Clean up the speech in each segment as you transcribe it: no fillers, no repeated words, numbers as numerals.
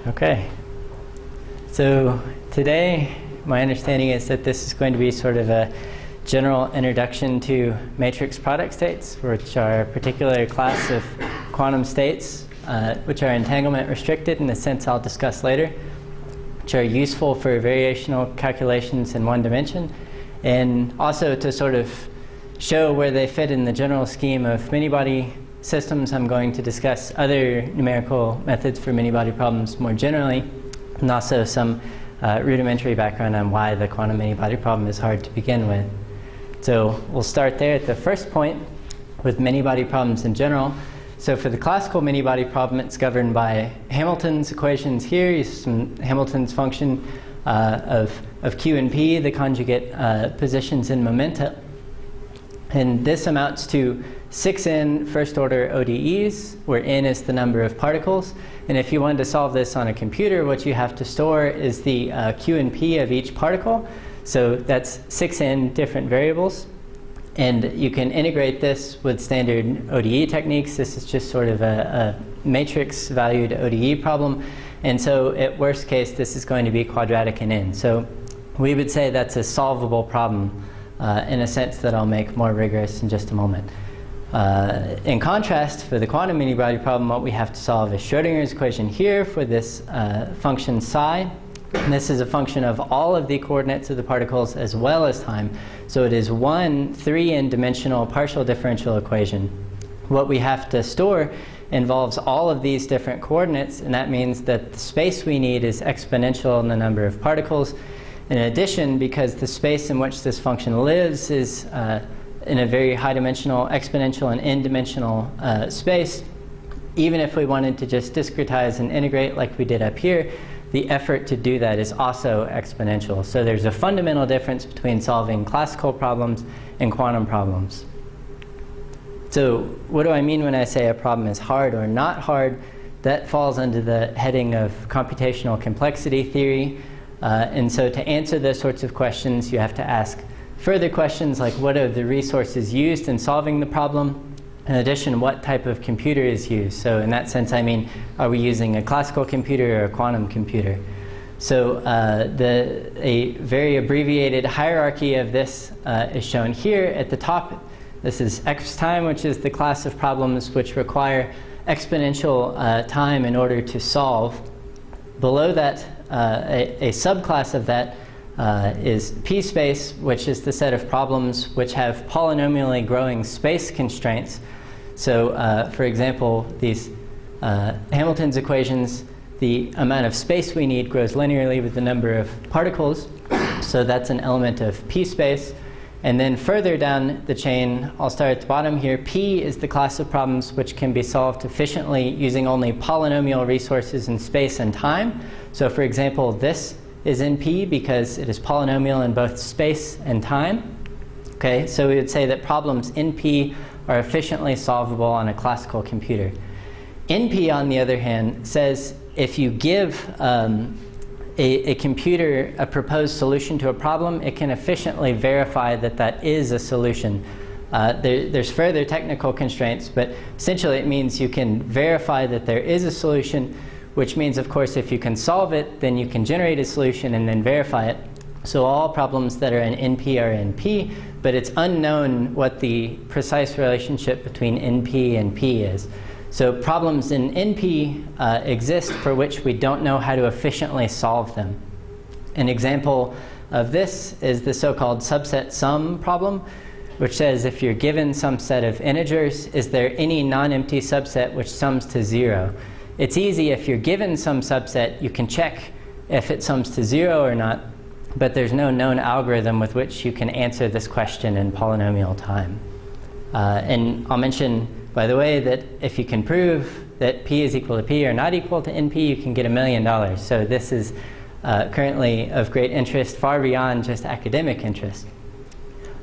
Okay. So today, my understanding is that this is going to be sort of a general introduction to matrix product states, which are a particular class of quantum states, which are entanglement restricted in the sense I'll discuss later, which are useful for variational calculations in one dimension, and also to sort of show where they fit in the general scheme of many-body systems. I'm going to discuss other numerical methods for many-body problems more generally, and also some rudimentary background on why the quantum many-body problem is hard to begin with. So we'll start there at the first point with many-body problems in general. So for the classical many-body problem, it's governed by Hamilton's equations here. You see some Hamilton's function of Q and P, the conjugate positions in momenta. And this amounts to 6n first-order ODEs, where n is the number of particles. And if you wanted to solve this on a computer, what you have to store is the Q and P of each particle. So that's 6n different variables. And you can integrate this with standard ODE techniques. This is just sort of a matrix-valued ODE problem. And so at worst case, this is going to be quadratic in n. So we would say that's a solvable problem in a sense that I'll make more rigorous in just a moment. In contrast, for the quantum many-body problem, what we have to solve is Schrödinger's equation here for this function psi. And this is a function of all of the coordinates of the particles as well as time. So it is one 3n-dimensional partial differential equation. What we have to store involves all of these different coordinates, and that means that the space we need is exponential in the number of particles. In addition, because the space in which this function lives is in a very high-dimensional, exponential, and n-dimensional space, even if we wanted to just discretize and integrate like we did up here, the effort to do that is also exponential. So there's a fundamental difference between solving classical problems and quantum problems. So what do I mean when I say a problem is hard or not hard? That falls under the heading of computational complexity theory. And so to answer those sorts of questions, you have to ask further questions like what are the resources used in solving the problem? In addition, what type of computer is used? So in that sense, I mean, are we using a classical computer or a quantum computer? So a very abbreviated hierarchy of this is shown here at the top. This is X time, which is the class of problems which require exponential time in order to solve. Below that, a subclass of that is P space, which is the set of problems which have polynomially growing space constraints. So for example, these Hamilton's equations, the amount of space we need grows linearly with the number of particles. So that's an element of P space. And then further down the chain, I'll start at the bottom here. P is the class of problems which can be solved efficiently using only polynomial resources in space and time. So for example, this is in P because it is polynomial in both space and time. Okay, so we would say that problems in P are efficiently solvable on a classical computer. NP, on the other hand, says if you give a computer a proposed solution to a problem, it can efficiently verify that that is a solution. There's further technical constraints, but essentially it means you can verify that there is a solution, which means, of course, if you can solve it, then you can generate a solution and then verify it. So all problems that are in NP are in P, but it's unknown what the precise relationship between NP and P is. So problems in NP exist for which we don't know how to efficiently solve them. An example of this is the so-called subset sum problem, which says if you're given some set of integers, is there any non-empty subset which sums to 0? It's easy if you're given some subset, you can check if it sums to 0 or not, but there's no known algorithm with which you can answer this question in polynomial time. And I'll mention, by the way, that if you can prove that P is equal to P or not equal to NP, you can get $1 million. So this is currently of great interest, far beyond just academic interest.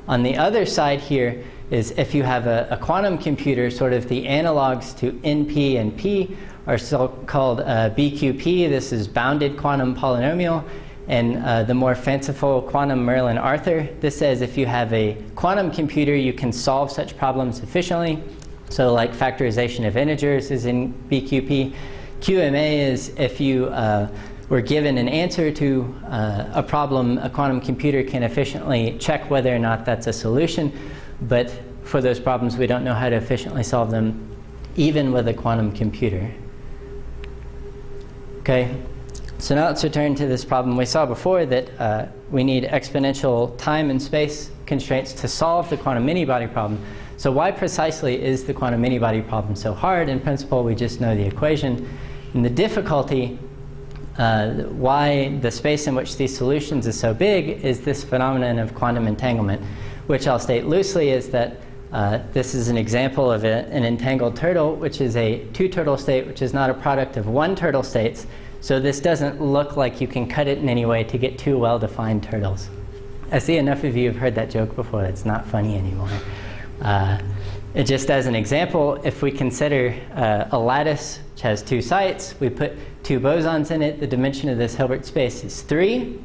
On the other side here is if you have a quantum computer, sort of the analogs to NP and P are so-called BQP. This is bounded quantum polynomial. And the more fanciful quantum Merlin-Arthur, this says if you have a quantum computer, you can solve such problems efficiently. So like factorization of integers is in BQP. QMA is if you were given an answer to a problem, a quantum computer can efficiently check whether or not that's a solution. But for those problems, we don't know how to efficiently solve them, even with a quantum computer. Okay, so now let's return to this problem. We saw before that we need exponential time and space constraints to solve the quantum mini-body problem. So why precisely is the quantum mini-body problem so hard? In principle, we just know the equation. And the difficulty, why the space in which these solutions is so big, is this phenomenon of quantum entanglement, which I'll state loosely is that this is an example of an entangled turtle, which is a two-turtle state, which is not a product of one turtle states. So this doesn't look like you can cut it in any way to get two well-defined turtles. I see enough of you have heard that joke before. It's not funny anymore. Just as an example, if we consider a lattice which has two sites, we put two bosons in it, the dimension of this Hilbert space is 3.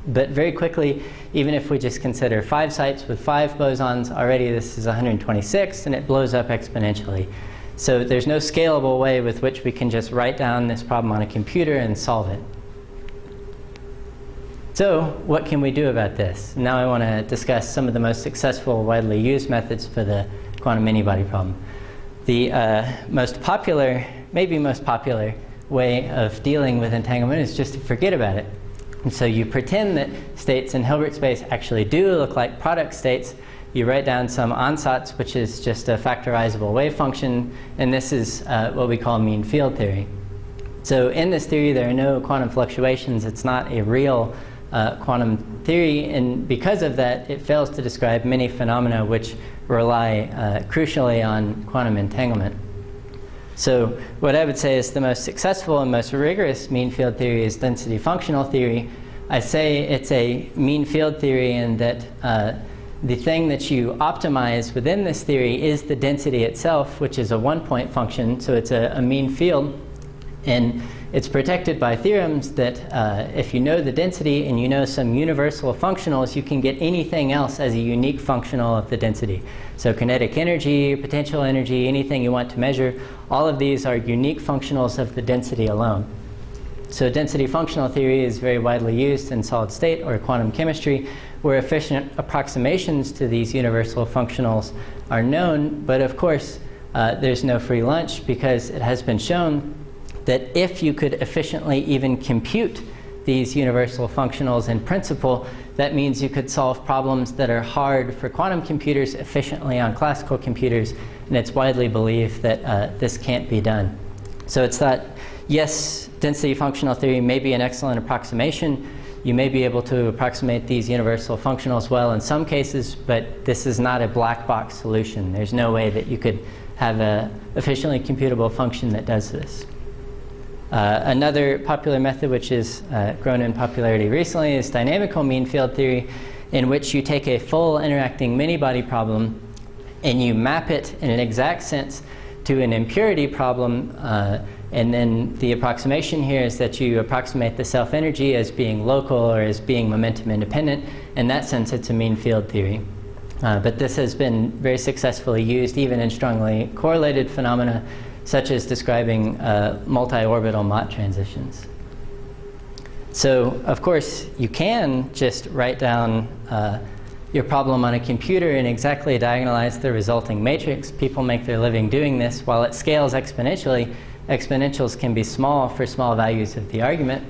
But very quickly, even if we just consider 5 sites with 5 bosons, already this is 126, and it blows up exponentially. So there's no scalable way with which we can just write down this problem on a computer and solve it. So what can we do about this? Now I want to discuss some of the most successful, widely used methods for the quantum mini-body problem. The most popular, maybe most popular, way of dealing with entanglement is just to forget about it. And so you pretend that states in Hilbert space actually do look like product states. You write down some ansatz, which is just a factorizable wave function, and this is what we call mean field theory. So in this theory, there are no quantum fluctuations. It's not a real quantum theory, and because of that, it fails to describe many phenomena which rely crucially on quantum entanglement. So what I would say is the most successful and most rigorous mean field theory is density functional theory. I say it's a mean field theory in that the thing that you optimize within this theory is the density itself, which is a one-point function, so it's a mean field. And it's protected by theorems that if you know the density and you know some universal functionals, you can get anything else as a unique functional of the density. So kinetic energy, potential energy, anything you want to measure, all of these are unique functionals of the density alone. So density functional theory is very widely used in solid state or quantum chemistry, where efficient approximations to these universal functionals are known. But of course, there's no free lunch, because it has been shown that if you could efficiently even compute these universal functionals in principle, that means you could solve problems that are hard for quantum computers efficiently on classical computers, and it's widely believed that this can't be done. So it's that, yes, density functional theory may be an excellent approximation. You may be able to approximate these universal functionals well in some cases, but this is not a black box solution. There's no way that you could have an efficiently computable function that does this. Another popular method which has grown in popularity recently is dynamical mean field theory, in which you take a full interacting mini-body problem and you map it in an exact sense to an impurity problem, and then the approximation here is that you approximate the self-energy as being local or as being momentum independent. In that sense, it's a mean field theory. But this has been very successfully used even in strongly correlated phenomena, such as describing multi-orbital Mott transitions. So, of course, you can just write down your problem on a computer and exactly diagonalize the resulting matrix. People make their living doing this. While it scales exponentially, exponentials can be small for small values of the argument.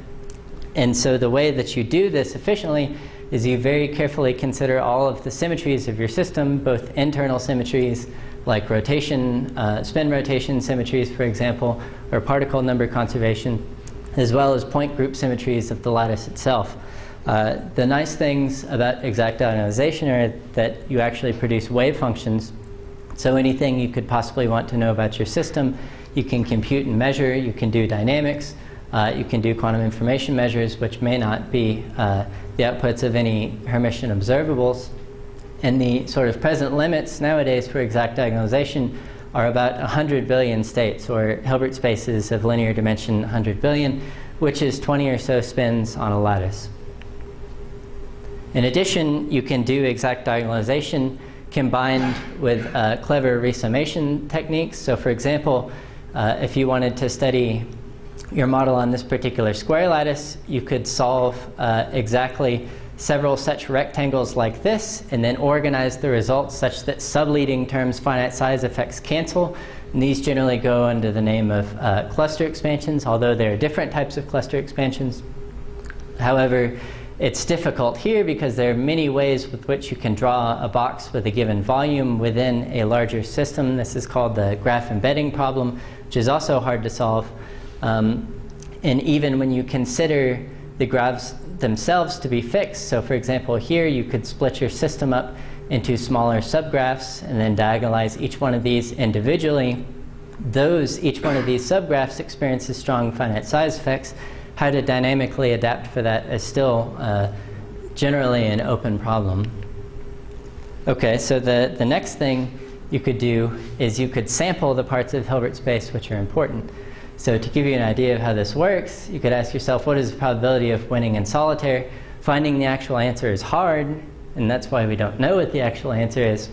And so the way that you do this efficiently is you very carefully consider all of the symmetries of your system, both internal symmetries, like rotation, spin rotation symmetries, for example, or particle number conservation, as well as point group symmetries of the lattice itself. The nice things about exact diagonalization are that you actually produce wave functions. So anything you could possibly want to know about your system, you can compute and measure. You can do dynamics. You can do quantum information measures, which may not be the outputs of any Hermitian observables. And the sort of present limits nowadays for exact diagonalization are about 100 billion states, or Hilbert spaces of linear dimension 100 billion, which is 20 or so spins on a lattice. In addition, you can do exact diagonalization combined with clever resummation techniques. So for example, if you wanted to study your model on this particular square lattice, you could solve exactly several such rectangles like this, and then organize the results such that subleading terms finite size effects cancel. And these generally go under the name of cluster expansions, although there are different types of cluster expansions. However, it's difficult here because there are many ways with which you can draw a box with a given volume within a larger system. This is called the graph embedding problem, which is also hard to solve. And even when you consider the graphs themselves to be fixed, so for example here you could split your system up into smaller subgraphs and then diagonalize each one of these individually. Each one of these subgraphs experiences strong finite size effects. How to dynamically adapt for that is still generally an open problem. Okay, so the next thing you could do is you could sample the parts of Hilbert space which are important. So to give you an idea of how this works, you could ask yourself, what is the probability of winning in solitaire? Finding the actual answer is hard, and that's why we don't know what the actual answer is.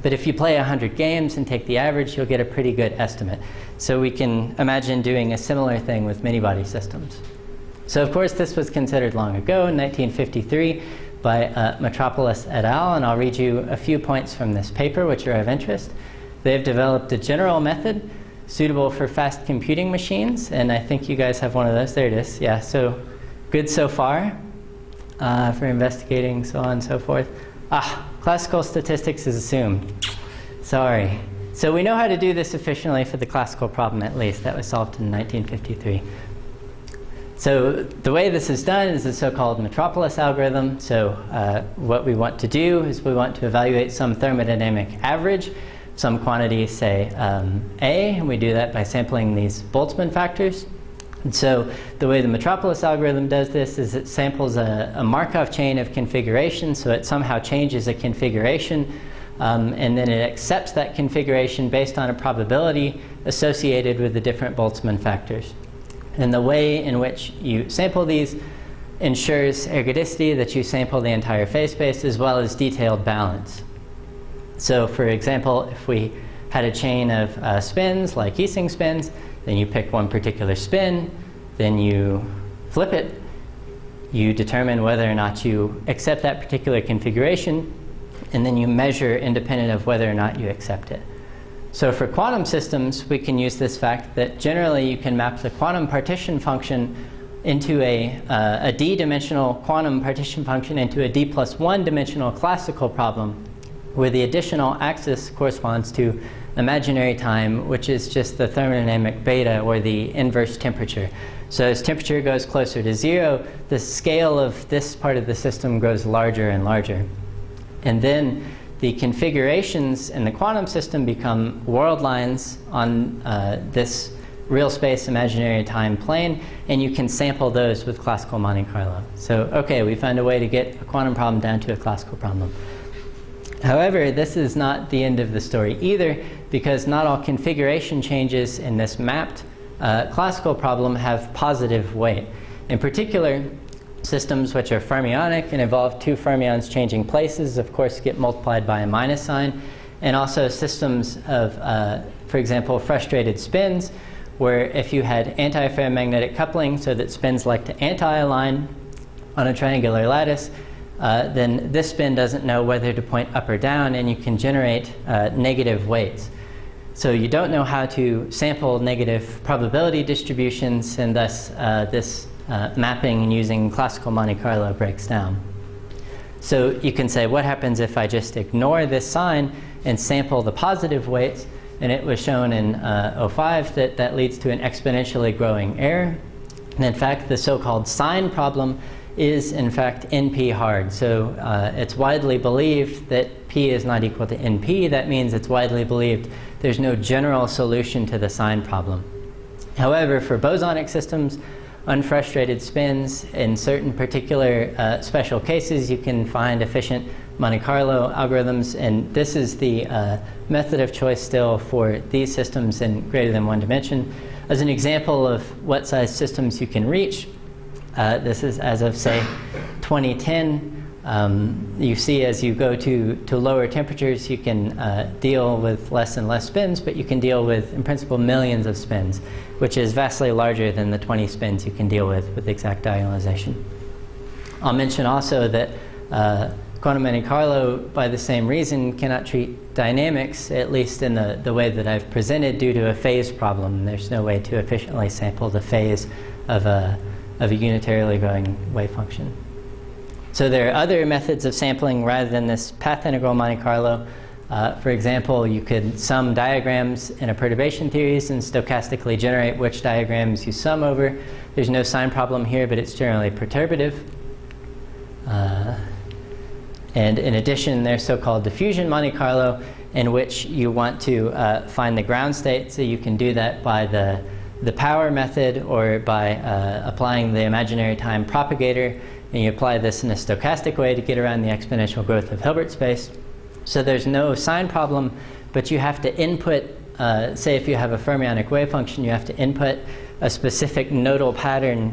But if you play 100 games and take the average, you'll get a pretty good estimate. So we can imagine doing a similar thing with many-body systems. So of course this was considered long ago in 1953 by Metropolis et al. And I'll read you a few points from this paper which are of interest. They've developed a general method suitable for fast computing machines, and I think you guys have one of those. There it is. Yeah, so good so far for investigating, so on and so forth. Classical statistics is assumed. Sorry. So we know how to do this efficiently for the classical problem, at least. That was solved in 1953. So the way this is done is the so-called Metropolis algorithm. So what we want to do is we want to evaluate some thermodynamic average, some quantity, say A, and we do that by sampling these Boltzmann factors. And so the way the Metropolis algorithm does this is it samples a Markov chain of configuration, so it somehow changes a configuration, and then it accepts that configuration based on a probability associated with the different Boltzmann factors. And the way in which you sample these ensures ergodicity, that you sample the entire phase space, as well as detailed balance. So for example, if we had a chain of spins, like Ising spins, then you pick one particular spin, then you flip it, you determine whether or not you accept that particular configuration, and then you measure independent of whether or not you accept it. So for quantum systems, we can use this fact that generally you can map the quantum partition function into a d-dimensional quantum partition function into a d plus 1 dimensional classical problem, where the additional axis corresponds to imaginary time, which is just the thermodynamic beta, or the inverse temperature. So as temperature goes closer to 0, the scale of this part of the system grows larger and larger. And then the configurations in the quantum system become world lines on this real space imaginary time plane, and you can sample those with classical Monte Carlo. So okay, we found a way to get a quantum problem down to a classical problem. However, this is not the end of the story either, because not all configuration changes in this mapped classical problem have positive weight. In particular, systems which are fermionic and involve two fermions changing places, of course, get multiplied by a minus sign. And also systems of, for example, frustrated spins, where if you had anti-ferromagnetic coupling so that spins like to anti-align on a triangular lattice, then this spin doesn't know whether to point up or down, and you can generate negative weights. So you don't know how to sample negative probability distributions, and thus this mapping and using classical Monte Carlo breaks down. So you can say, what happens if I just ignore this sign and sample the positive weights? And it was shown in 05 that that leads to an exponentially growing error. And in fact, the so-called sign problem is in fact NP hard. So it's widely believed that P is not equal to NP. That means it's widely believed there's no general solution to the sign problem. However, for bosonic systems, unfrustrated spins, in certain particular special cases, you can find efficient Monte Carlo algorithms, and this is the method of choice still for these systems in greater than one dimension. As an example of what size systems you can reach, this is as of, say, 2010. You see as you go to lower temperatures, you can deal with less and less spins, but you can deal with, in principle, millions of spins, which is vastly larger than the 20 spins you can deal with exact diagonalization. I'll mention also that quantum Monte Carlo, by the same reason, cannot treat dynamics, at least in the way that I've presented, due to a phase problem. There's no way to efficiently sample the phase of a unitarily growing wave function. So there are other methods of sampling rather than this path integral Monte Carlo. For example, you could sum diagrams in a perturbation theories and stochastically generate which diagrams you sum over. There's no sign problem here, but it's generally perturbative. And in addition, there's so-called diffusion Monte Carlo, in which you want to find the ground state. So you can do that by the power method or by applying the imaginary time propagator. And you apply this in a stochastic way to get around the exponential growth of Hilbert space. So there's no sign problem, but you have to input, say if you have a fermionic wave function, you have to input a specific nodal pattern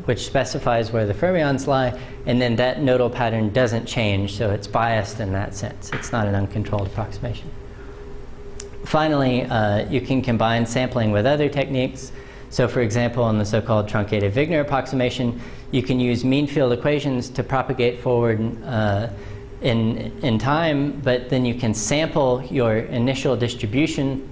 which specifies where the fermions lie, and then that nodal pattern doesn't change, so it's biased in that sense. It's not an uncontrolled approximation. Finally, you can combine sampling with other techniques. So for example, in the so-called truncated Wigner approximation, you can use mean field equations to propagate forward in time, but then you can sample your initial distribution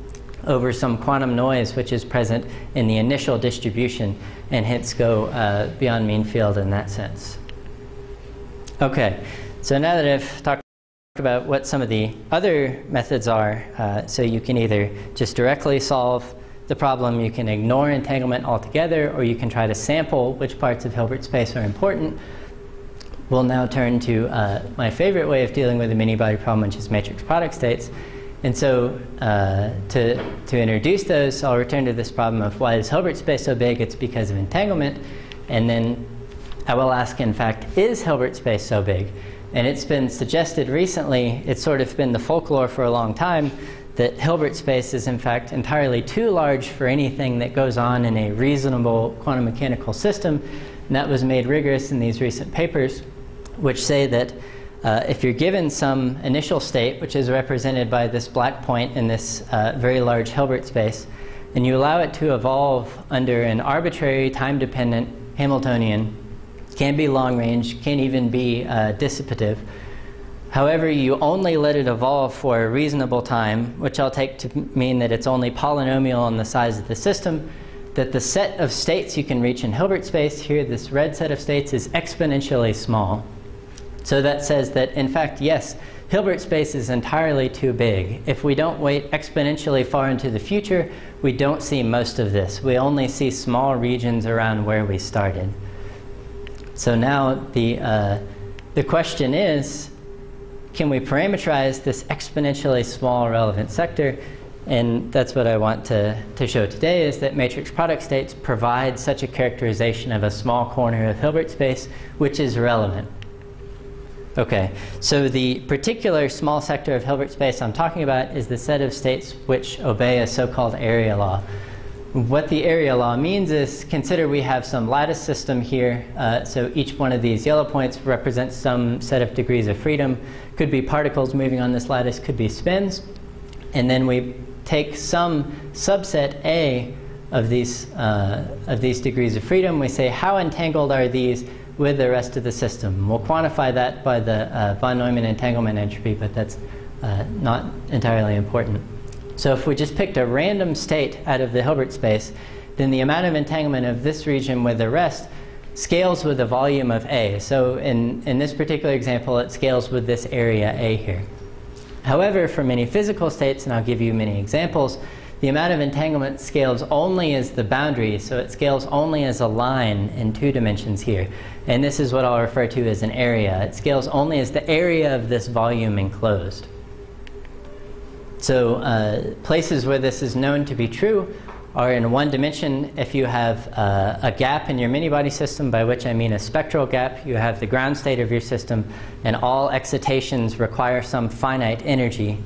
over some quantum noise which is present in the initial distribution, and hence go beyond mean field in that sense. Okay, so now that I've talked about what some of the other methods are, so you can either just directly solve the problem, you can ignore entanglement altogether, or you can try to sample which parts of Hilbert space are important. We'll now turn to my favorite way of dealing with the mini-body problem, which is matrix product states. And so to introduce those, I'll return to this problem of why is Hilbert space so big? It's because of entanglement. And then I will ask, in fact, is Hilbert space so big? And it's been suggested recently, it's sort of been the folklore for a long time, that Hilbert space is in fact entirely too large for anything that goes on in a reasonable quantum mechanical system. And that was made rigorous in these recent papers, which say that if you're given some initial state, which is represented by this black point in this very large Hilbert space, and you allow it to evolve under an arbitrary, time-dependent Hamiltonian, can be long-range, can even be dissipative. However, you only let it evolve for a reasonable time, which I'll take to mean that it's only polynomial in the size of the system, that the set of states you can reach in Hilbert space, here this red set of states, is exponentially small. So that says that, in fact, yes, Hilbert space is entirely too big. If we don't wait exponentially far into the future, we don't see most of this. We only see small regions around where we started. So now the question is, can we parameterize this exponentially small relevant sector? And that's what I want to show today, is that matrix product states provide such a characterization of a small corner of Hilbert space, which is relevant. Okay, so the particular small sector of Hilbert space I'm talking about is the set of states which obey a so-called area law. What the area law means is, consider we have some lattice system here, so each one of these yellow points represents some set of degrees of freedom. Could be particles moving on this lattice, could be spins. And then we take some subset A of these degrees of freedom. We say, how entangled are these with the rest of the system? We'll quantify that by the von Neumann entanglement entropy, but that's not entirely important. So if we just picked a random state out of the Hilbert space, then the amount of entanglement of this region with the rest scales with the volume of A. So in this particular example, it scales with this area A here. However, for many physical states, and I'll give you many examples, the amount of entanglement scales only as the boundary, so it scales only as a line in 2 dimensions here. And this is what I'll refer to as an area. It scales only as the area of this volume enclosed. So places where this is known to be true are in 1 dimension. If you have a gap in your mini-body system, by which I mean a spectral gap, you have the ground state of your system, and all excitations require some finite energy,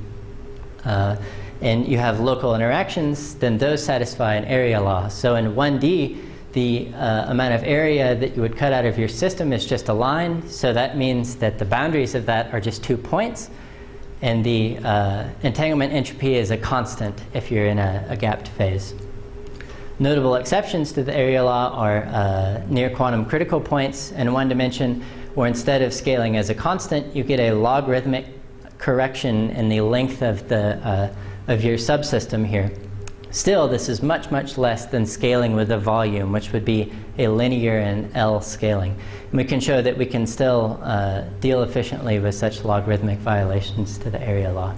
and you have local interactions, then those satisfy an area law. So in 1D, the amount of area that you would cut out of your system is just a line, so that means that the boundaries of that are just 2 points, and the entanglement entropy is a constant if you're in a gapped phase. Notable exceptions to the area law are near quantum critical points in one dimension, where instead of scaling as a constant, you get a logarithmic correction in the length of your subsystem here. Still, this is much, much less than scaling with the volume, which would be a linear and L scaling. And we can show that we can still deal efficiently with such logarithmic violations to the area law.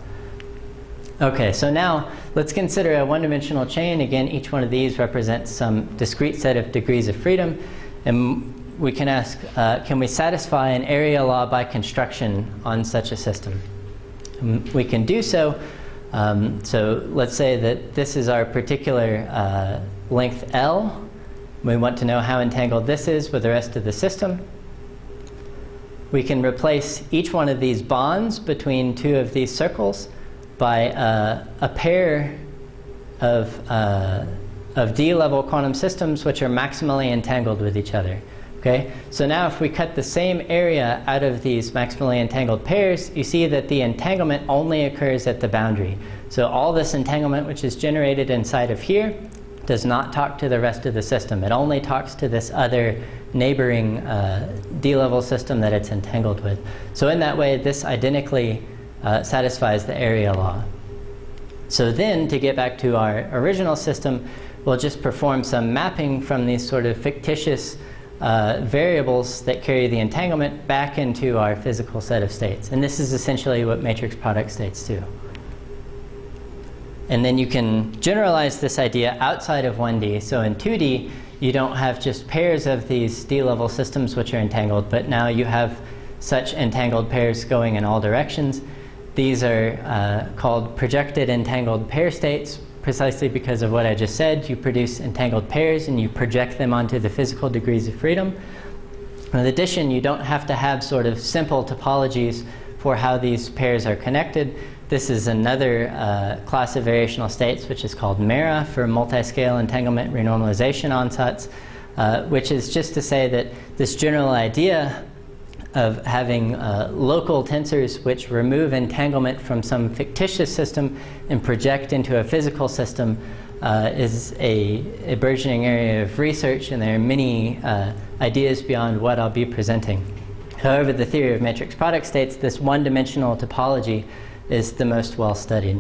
Okay, so now let's consider a one-dimensional chain. Again, each one of these represents some discrete set of degrees of freedom. And we can ask, can we satisfy an area law by construction on such a system? We can do so. So let's say that this is our particular length L. We want to know how entangled this is with the rest of the system. We can replace each one of these bonds between two of these circles by a pair of D-level quantum systems which are maximally entangled with each other. Okay? So now if we cut the same area out of these maximally entangled pairs, you see that the entanglement only occurs at the boundary. So all this entanglement which is generated inside of here does not talk to the rest of the system. It only talks to this other neighboring D-level system that it's entangled with. So in that way, this identically satisfies the area law. So then, to get back to our original system, we'll just perform some mapping from these sort of fictitious variables that carry the entanglement back into our physical set of states. And this is essentially what matrix product states do. And then you can generalize this idea outside of 1D. So in 2D, you don't have just pairs of these D-level systems which are entangled, but now you have such entangled pairs going in all directions. These are called projected entangled pair states, precisely because of what I just said. You produce entangled pairs and you project them onto the physical degrees of freedom. In addition, you don't have to have sort of simple topologies for how these pairs are connected. This is another class of variational states, which is called MERA, for multi-scale entanglement renormalization ansatz, which is just to say that this general idea of having local tensors which remove entanglement from some fictitious system and project into a physical system is a burgeoning area of research, and there are many ideas beyond what I'll be presenting. However, the theory of matrix product states, this one-dimensional topology, is the most well studied.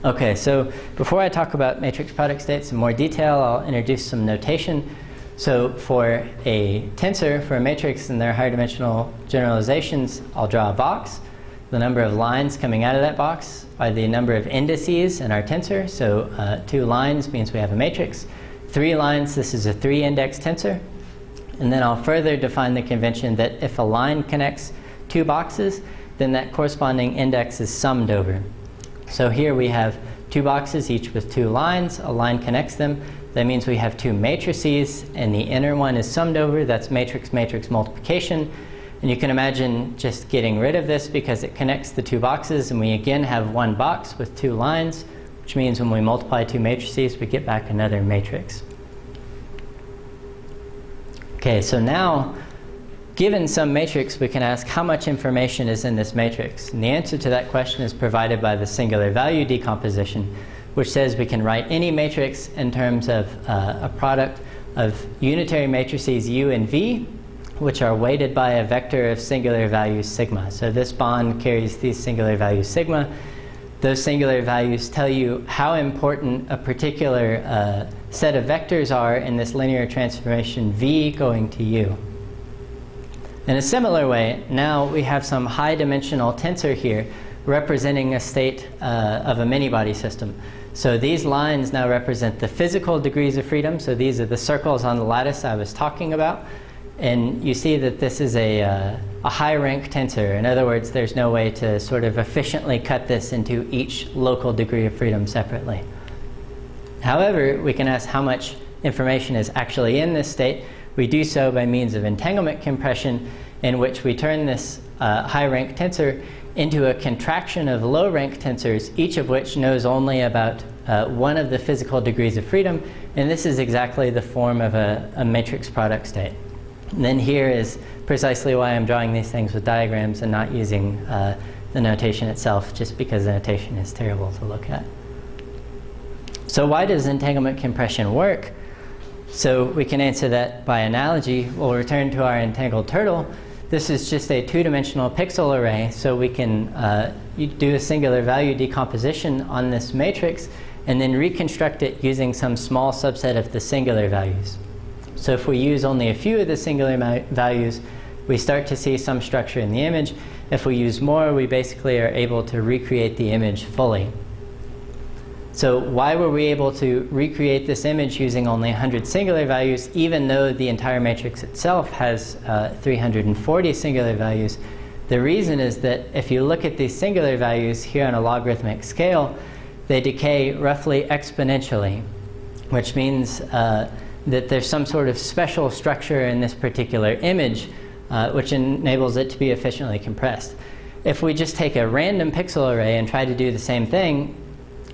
Okay, so before I talk about matrix product states in more detail, I'll introduce some notation. So for a tensor, for a matrix and their higher dimensional generalizations, I'll draw a box. The number of lines coming out of that box are the number of indices in our tensor. So 2 lines means we have a matrix. 3 lines, this is a 3-index tensor. And then I'll further define the convention that if a line connects 2 boxes, then that corresponding index is summed over. So here we have 2 boxes, each with 2 lines. A line connects them. That means we have 2 matrices, and the inner one is summed over. That's matrix-matrix multiplication. And you can imagine just getting rid of this because it connects the 2 boxes, and we again have 1 box with 2 lines, which means when we multiply 2 matrices, we get back another matrix. Okay, so now, given some matrix, we can ask how much information is in this matrix. And the answer to that question is provided by the singular value decomposition, which says we can write any matrix in terms of a product of unitary matrices U and V, which are weighted by a vector of singular values sigma. So this bond carries these singular values sigma. Those singular values tell you how important a particular set of vectors are in this linear transformation V going to U. In a similar way, now we have some high-dimensional tensor here representing a state of a many-body system. So these lines now represent the physical degrees of freedom. So these are the circles on the lattice I was talking about. And you see that this is a high-rank tensor. In other words, there's no way to sort of efficiently cut this into each local degree of freedom separately. However, we can ask how much information is actually in this state. We do so by means of entanglement compression, in which we turn this high-rank tensor into a contraction of low-rank tensors, each of which knows only about one of the physical degrees of freedom, And this is exactly the form of a matrix product state. And then here is precisely why I'm drawing these things with diagrams and not using the notation itself, just because the notation is terrible to look at. So why does entanglement compression work? So we can answer that by analogy. We'll return to our entangled turtle. This is just a two-dimensional pixel array, so we can do a singular value decomposition on this matrix and then reconstruct it using some small subset of the singular values. So if we use only a few of the singular values, we start to see some structure in the image. If we use more, we basically are able to recreate the image fully. So why were we able to recreate this image using only 100 singular values, even though the entire matrix itself has 340 singular values? The reason is that if you look at these singular values here on a logarithmic scale, they decay roughly exponentially, which means that there's some sort of special structure in this particular image which enables it to be efficiently compressed. If we just take a random pixel array and try to do the same thing,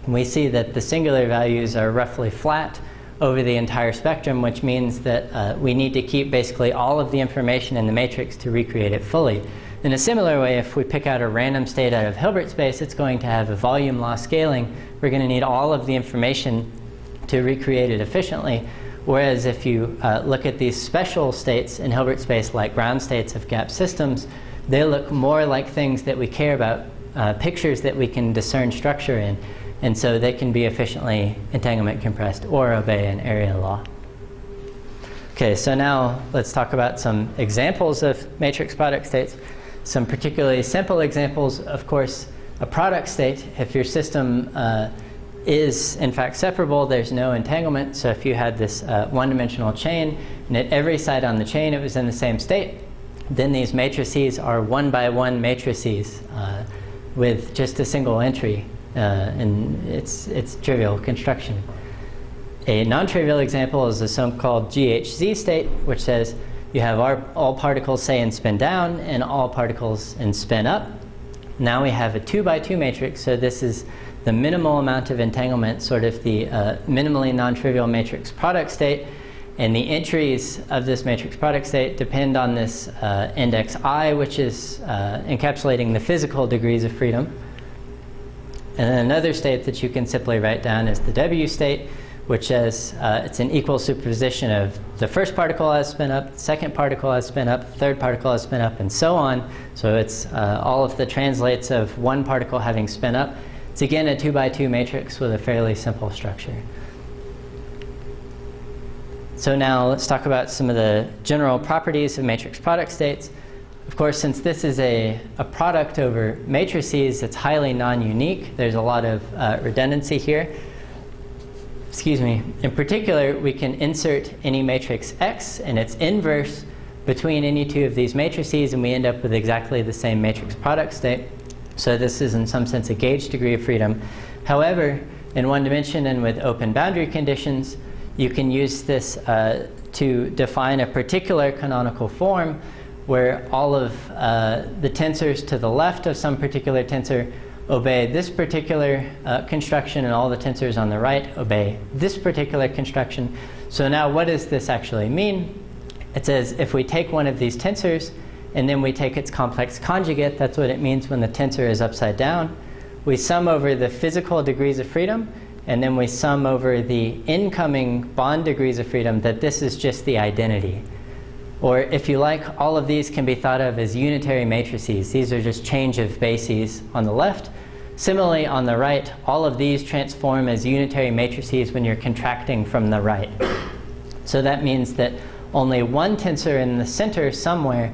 we see that the singular values are roughly flat over the entire spectrum, which means that we need to keep basically all of the information in the matrix to recreate it fully. In a similar way, if we pick out a random state out of Hilbert space, it's going to have a volume law scaling. We're going to need all of the information to recreate it efficiently. Whereas if you look at these special states in Hilbert space, like ground states of gap systems, they look more like things that we care about, pictures that we can discern structure in. And so they can be efficiently entanglement compressed or obey an area law. Okay, so now let's talk about some examples of matrix product states. Some particularly simple examples, of course, a product state. If your system is in fact separable, there's no entanglement. So if you had this one-dimensional chain, and at every side on the chain it was in the same state, then these matrices are one-by-one matrices with just a single entry. And it's trivial construction. A non-trivial example is the so-called GHZ state, which says you have all particles, say, in spin down and all particles in spin up. Now we have a 2-by-2 matrix, so this is the minimal amount of entanglement, sort of the minimally non-trivial matrix product state. And the entries of this matrix product state depend on this index I, which is encapsulating the physical degrees of freedom. And then another state that you can simply write down is the W state, which says it's an equal superposition of the first particle as spin up, second particle as spin up, third particle as spin up, and so on. So it's all of the translates of one particle having spin up. It's again a 2-by-2 matrix with a fairly simple structure. So now let's talk about some of the general properties of matrix product states. Of course, since this is a product over matrices, it's highly non-unique. There's a lot of redundancy here. Excuse me. In particular, we can insert any matrix X and its inverse between any two of these matrices, and we end up with exactly the same matrix product state. So this is, in some sense, a gauge degree of freedom. However, in one dimension and with open boundary conditions, you can use this to define a particular canonical form where all of the tensors to the left of some particular tensor obey this particular construction, and all the tensors on the right obey this particular construction. So now what does this actually mean? It says if we take one of these tensors and then we take its complex conjugate, that's what it means when the tensor is upside down. We sum over the physical degrees of freedom, and then we sum over the incoming bond degrees of freedom, that this is just the identity. Or if you like, all of these can be thought of as unitary matrices. These are just change of bases on the left. Similarly, on the right, all of these transform as unitary matrices when you're contracting from the right. So that means that only one tensor in the center somewhere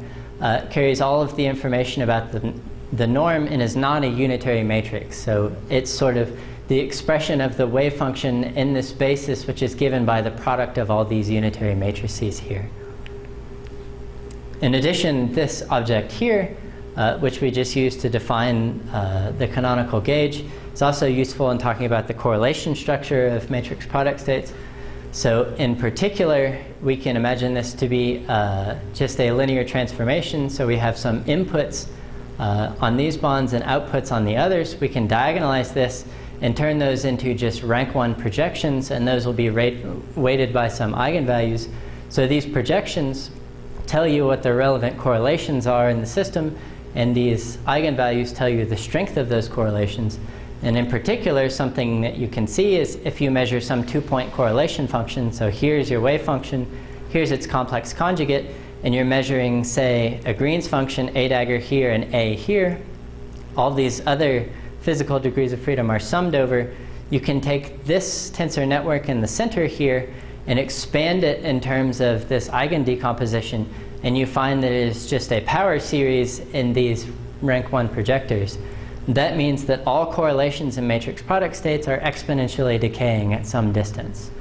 carries all of the information about the norm and is not a unitary matrix. So it's sort of the expression of the wave function in this basis, which is given by the product of all these unitary matrices here. In addition, this object here, which we just used to define the canonical gauge, is also useful in talking about the correlation structure of matrix product states. So in particular, we can imagine this to be just a linear transformation. So we have some inputs on these bonds and outputs on the others. We can diagonalize this, and turn those into just rank 1 projections, and those will be weighted by some eigenvalues. So these projections tell you what the relevant correlations are in the system, and these eigenvalues tell you the strength of those correlations. And in particular, something that you can see is if you measure some 2-point correlation function. So here's your wave function, here's its complex conjugate, and you're measuring, say, a Green's function, A dagger here and A here. All these other physical degrees of freedom are summed over. You can take this tensor network in the center here and expand it in terms of this eigendecomposition, and you find that it is just a power series in these rank 1 projectors. That means that all correlations in matrix product states are exponentially decaying at some distance.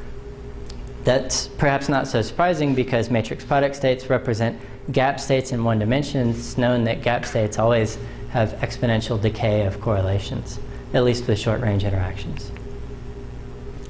That's perhaps not so surprising because matrix product states represent gap states in one dimension. It's known that gap states always have exponential decay of correlations, at least with short-range interactions.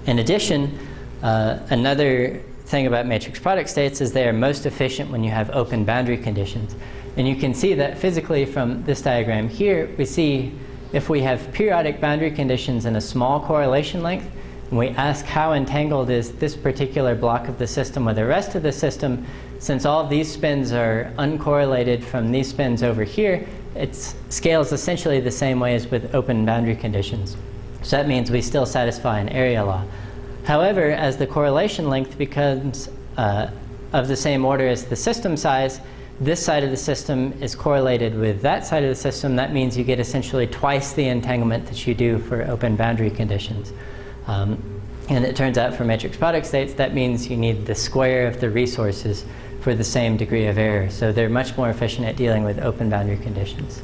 In addition, another thing about matrix product states is they are most efficient when you have open boundary conditions. And you can see that physically from this diagram here. We see if we have periodic boundary conditions and a small correlation length, and we ask how entangled is this particular block of the system with the rest of the system, since all of these spins are uncorrelated from these spins over here, it scales essentially the same way as with open boundary conditions. So that means we still satisfy an area law. However, as the correlation length becomes of the same order as the system size, this side of the system is correlated with that side of the system. That means you get essentially twice the entanglement that you do for open boundary conditions. And it turns out for matrix product states, that means you need the square of the resources for the same degree of error. So they're much more efficient at dealing with open boundary conditions.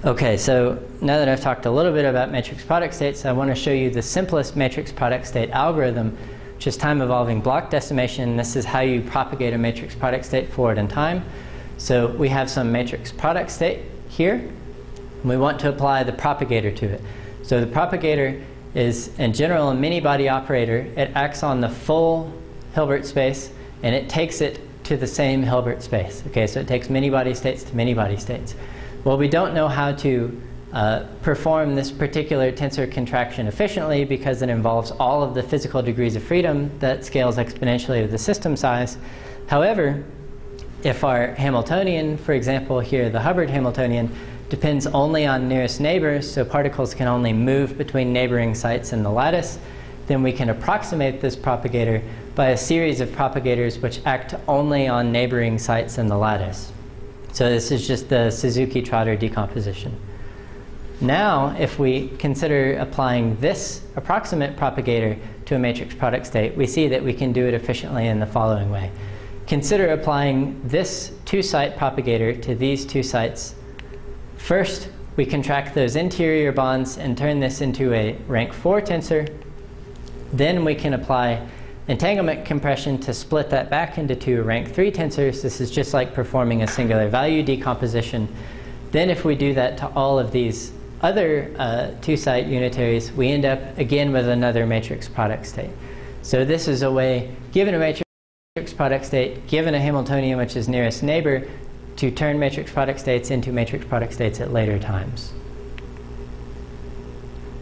Okay, so now that I've talked a little bit about matrix product states, I want to show you the simplest matrix product state algorithm, which is time-evolving block decimation. This is how you propagate a matrix product state forward in time. So we have some matrix product state here, and we want to apply the propagator to it. So the propagator is, in general, a many-body operator. It acts on the full Hilbert space, and it takes it to the same Hilbert space. Okay, so it takes many-body states to many-body states. Well, we don't know how to perform this particular tensor contraction efficiently because it involves all of the physical degrees of freedom that scales exponentially with the system size. However, if our Hamiltonian, for example here, the Hubbard Hamiltonian, depends only on nearest neighbors, so particles can only move between neighboring sites in the lattice, then we can approximate this propagator by a series of propagators which act only on neighboring sites in the lattice. So this is just the Suzuki-Trotter decomposition. Now, if we consider applying this approximate propagator to a matrix product state, we see that we can do it efficiently in the following way. Consider applying this 2-site propagator to these 2 sites. First, we contract those interior bonds and turn this into a rank 4 tensor. Then we can apply entanglement compression to split that back into 2 rank 3 tensors. This is just like performing a singular value decomposition. Then if we do that to all of these other 2-site unitaries, we end up again with another matrix product state. So this is a way, given a matrix product state, given a Hamiltonian which is nearest neighbor, to turn matrix product states into matrix product states at later times.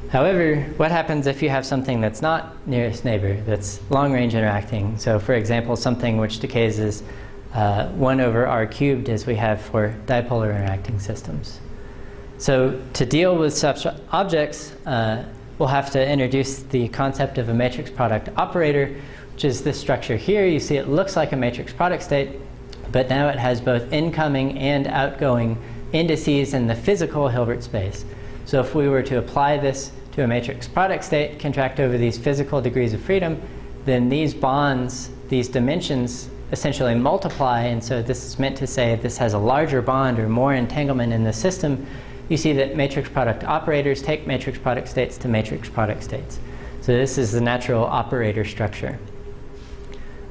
However, what happens if you have something that's not nearest neighbor, that's long-range interacting? So for example, something which decays as 1 over r cubed as we have for dipolar interacting systems. So to deal with such objects, we'll have to introduce the concept of a matrix product operator, which is this structure here. You see it looks like a matrix product state, but now it has both incoming and outgoing indices in the physical Hilbert space. So if we were to apply this to a matrix product state, contract over these physical degrees of freedom, then these bonds, these dimensions, essentially multiply. And so this is meant to say this has a larger bond or more entanglement in the system. You see that matrix product operators take matrix product states to matrix product states. So this is the natural operator structure.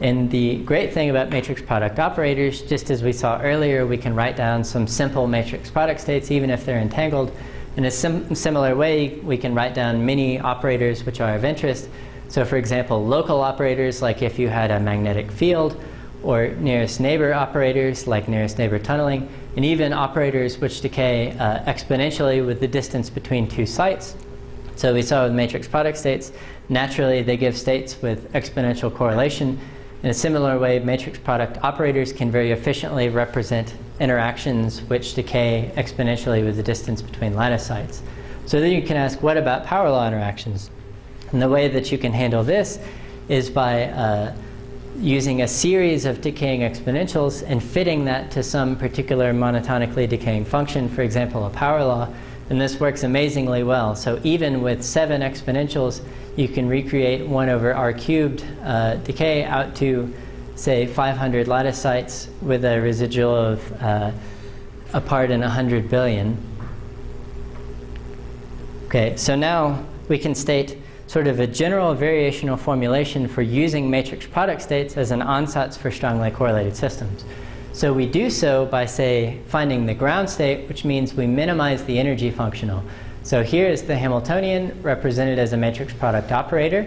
And the great thing about matrix product operators, just as we saw earlier, we can write down some simple matrix product states even if they're entangled. In a similar way, we can write down many operators which are of interest. So for example, local operators, like if you had a magnetic field, or nearest neighbor operators, like nearest neighbor tunneling, and even operators which decay exponentially with the distance between 2 sites, So we saw with matrix product states, naturally they give states with exponential correlation. In a similar way, matrix product operators can very efficiently represent interactions which decay exponentially with the distance between lattice sites. So then you can ask, what about power law interactions? And the way that you can handle this is by using a series of decaying exponentials and fitting that to some particular monotonically decaying function, for example, a power law. And this works amazingly well. So even with 7 exponentials, you can recreate 1 over r cubed decay out to, say, 500 lattice sites with a residual of a part in 100 billion. Okay, so now we can state sort of a general variational formulation for using matrix product states as an ansatz for strongly correlated systems. So we do so by, say, finding the ground state, which means we minimize the energy functional. So here is the Hamiltonian, represented as a matrix product operator.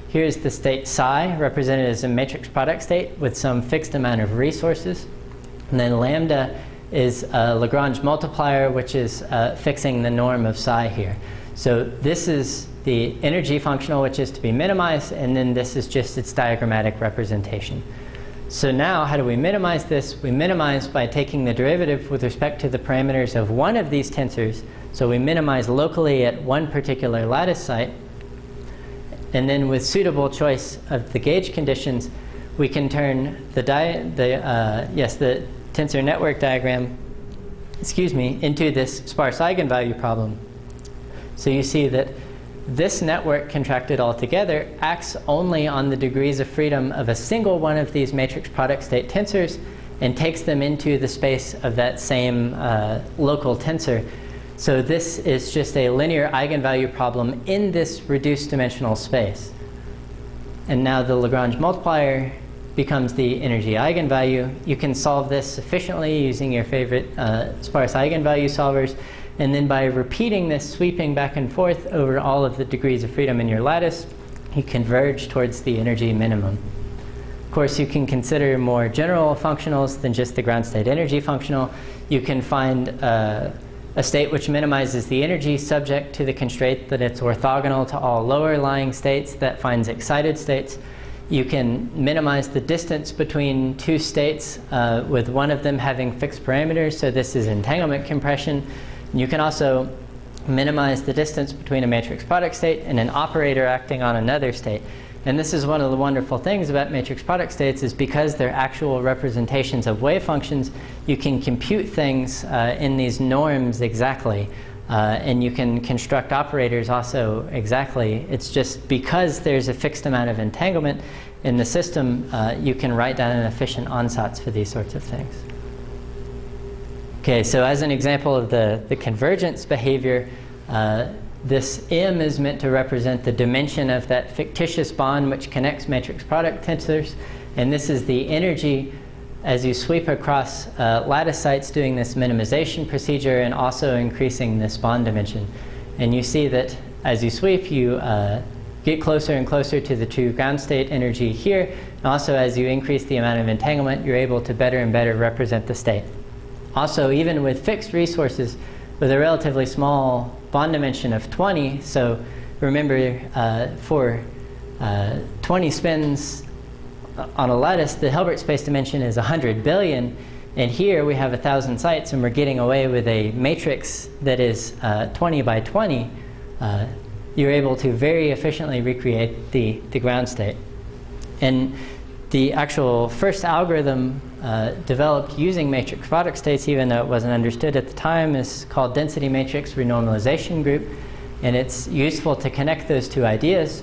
Here's the state psi, represented as a matrix product state with some fixed amount of resources. And then lambda is a Lagrange multiplier, which is fixing the norm of psi here. So this is the energy functional, which is to be minimized, and then this is just its diagrammatic representation. So now, how do we minimize this? We minimize by taking the derivative with respect to the parameters of one of these tensors. So we minimize locally at one particular lattice site. And then with suitable choice of the gauge conditions, we can turn the tensor network diagram, into this sparse eigenvalue problem. So you see that this network contracted altogether acts only on the degrees of freedom of a single one of these matrix product state tensors and takes them into the space of that same local tensor. So this is just a linear eigenvalue problem in this reduced dimensional space. And now the Lagrange multiplier becomes the energy eigenvalue. You can solve this efficiently using your favorite sparse eigenvalue solvers. And then by repeating this, sweeping back and forth over all of the degrees of freedom in your lattice, you converge towards the energy minimum. Of course, you can consider more general functionals than just the ground state energy functional. You can find a state which minimizes the energy subject to the constraint that it's orthogonal to all lower lying states that finds excited states. You can minimize the distance between two states with one of them having fixed parameters. So this is entanglement compression. You can also minimize the distance between a matrix product state and an operator acting on another state. And this is one of the wonderful things about matrix product states, is because they're actual representations of wave functions, you can compute things in these norms exactly. And you can construct operators also exactly. It's just because there's a fixed amount of entanglement in the system, you can write down an efficient ansatz for these sorts of things. Okay, so as an example of the convergence behavior, this M is meant to represent the dimension of that fictitious bond which connects matrix product tensors. And this is the energy as you sweep across lattice sites doing this minimization procedure and also increasing this bond dimension. And you see that as you sweep, you get closer and closer to the true ground state energy here. And also as you increase the amount of entanglement, you're able to better and better represent the state. Also, even with fixed resources, with a relatively small bond dimension of 20, so remember for 20 spins on a lattice, the Hilbert space dimension is 100 billion, and here we have 1,000 sites, and we're getting away with a matrix that is 20 by 20. You're able to very efficiently recreate the ground state. And the actual first algorithm developed using matrix product states, even though it wasn't understood at the time, is called density matrix renormalization group. And it's useful to connect those two ideas.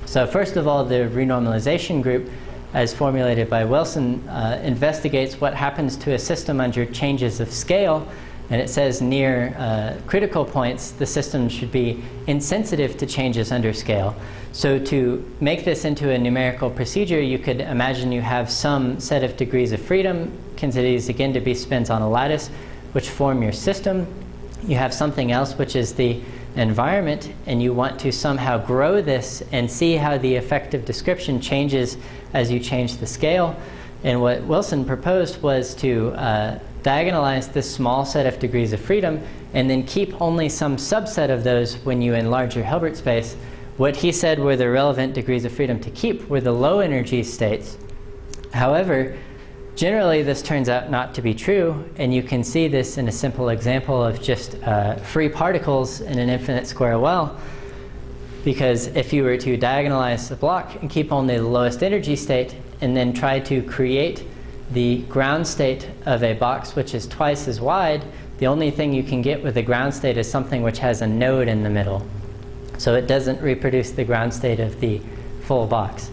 So first of all, the renormalization group, as formulated by Wilson, investigates what happens to a system under changes of scale. And it says near critical points, the system should be insensitive to changes under scale. So to make this into a numerical procedure, you could imagine you have some set of degrees of freedom, consider these again to be spins on a lattice, which form your system. You have something else, which is the environment, and you want to somehow grow this and see how the effective description changes as you change the scale. And what Wilson proposed was to diagonalize this small set of degrees of freedom and then keep only some subset of those when you enlarge your Hilbert space, what he said were the relevant degrees of freedom to keep were the low energy states. However, generally this turns out not to be true, and you can see this in a simple example of just free particles in an infinite square well. Because if you were to diagonalize the block and keep only the lowest energy state and then try to create the ground state of a box which is twice as wide, the only thing you can get with the ground state is something which has a node in the middle. So it doesn't reproduce the ground state of the full box.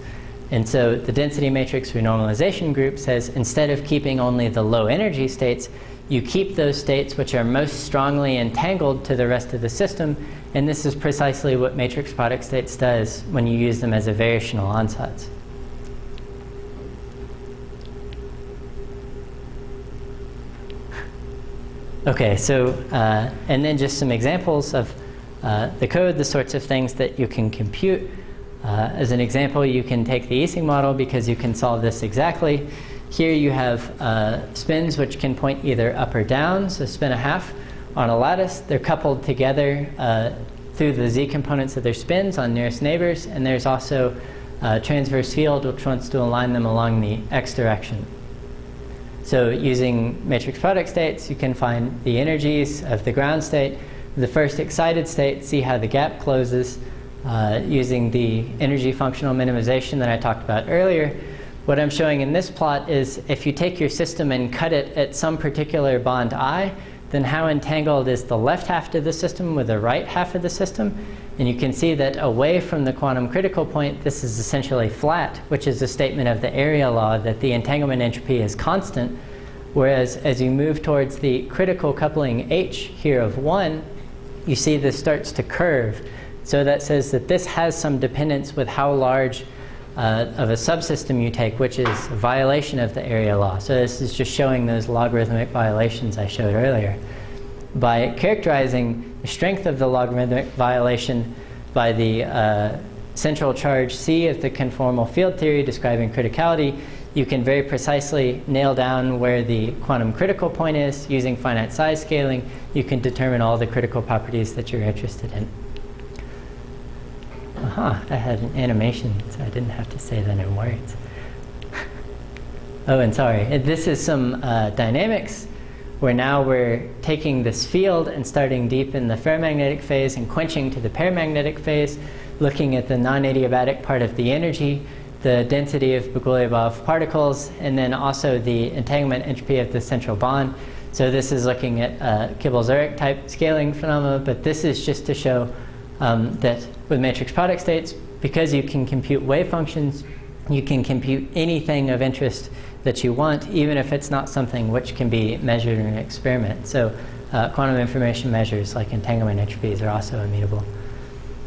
And so the density matrix renormalization group says instead of keeping only the low energy states, you keep those states which are most strongly entangled to the rest of the system. And this is precisely what matrix product states does when you use them as a variational ansatz. Okay, so, and then just some examples of the code, the sorts of things that you can compute. As an example, you can take the Ising model because you can solve this exactly. Here you have spins which can point either up or down, so spin a half on a lattice. They're coupled together through the z components of their spins on nearest neighbors, and there's also a transverse field which wants to align them along the x direction. So using matrix product states, you can find the energies of the ground state, the first excited state, see how the gap closes using the energy functional minimization that I talked about earlier. What I'm showing in this plot is if you take your system and cut it at some particular bond I, then how entangled is the left half of the system with the right half of the system? And you can see that away from the quantum critical point, this is essentially flat, which is a statement of the area law that the entanglement entropy is constant. Whereas as you move towards the critical coupling H here of 1, you see this starts to curve. So that says that this has some dependence with how large of a subsystem you take, which is a violation of the area law. So this is just showing those logarithmic violations I showed earlier. By characterizing the strength of the logarithmic violation by the central charge C of the conformal field theory describing criticality, you can very precisely nail down where the quantum critical point is using finite size scaling. You can determine all the critical properties that you're interested in. I had an animation, so I didn't have to say that in words. Oh, and sorry, this is some dynamics where now we're taking this field and starting deep in the ferromagnetic phase and quenching to the paramagnetic phase, looking at the non-adiabatic part of the energy, the density of Bogoliubov particles, and then also the entanglement entropy of the central bond. So this is looking at Kibble-Zurich type scaling phenomena, but this is just to show that with matrix product states, because you can compute wave functions, you can compute anything of interest that you want, even if it's not something which can be measured in an experiment. So quantum information measures like entanglement entropies are also immutable.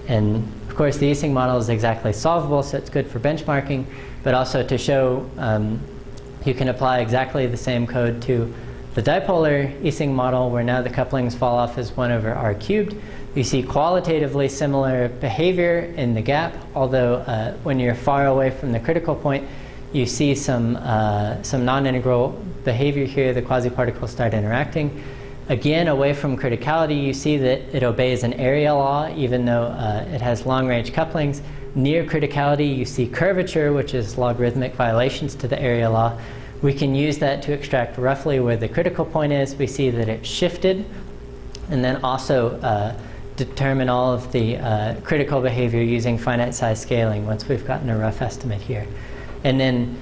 And of course, the Ising model is exactly solvable, so it's good for benchmarking, but also to show you can apply exactly the same code to the dipolar Ising model, where now the couplings fall off as 1 over r cubed. You see qualitatively similar behavior in the gap, although when you're far away from the critical point, you see some non-integral behavior here. The quasi-particles start interacting. Again, away from criticality, you see that it obeys an area law, even though it has long-range couplings. Near criticality, you see curvature, which is logarithmic violations to the area law. We can use that to extract roughly where the critical point is. We see that it's shifted, and then also determine all of the critical behavior using finite size scaling once we've gotten a rough estimate here. And then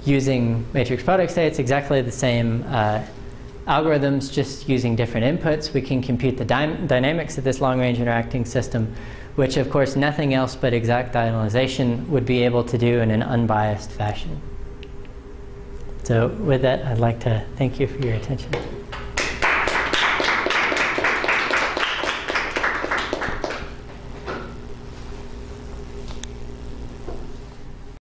using matrix product states, exactly the same algorithms, just using different inputs. We can compute the dynamics of this long-range interacting system, which of course nothing else but exact diagonalization would be able to do in an unbiased fashion. So with that, I'd like to thank you for your attention.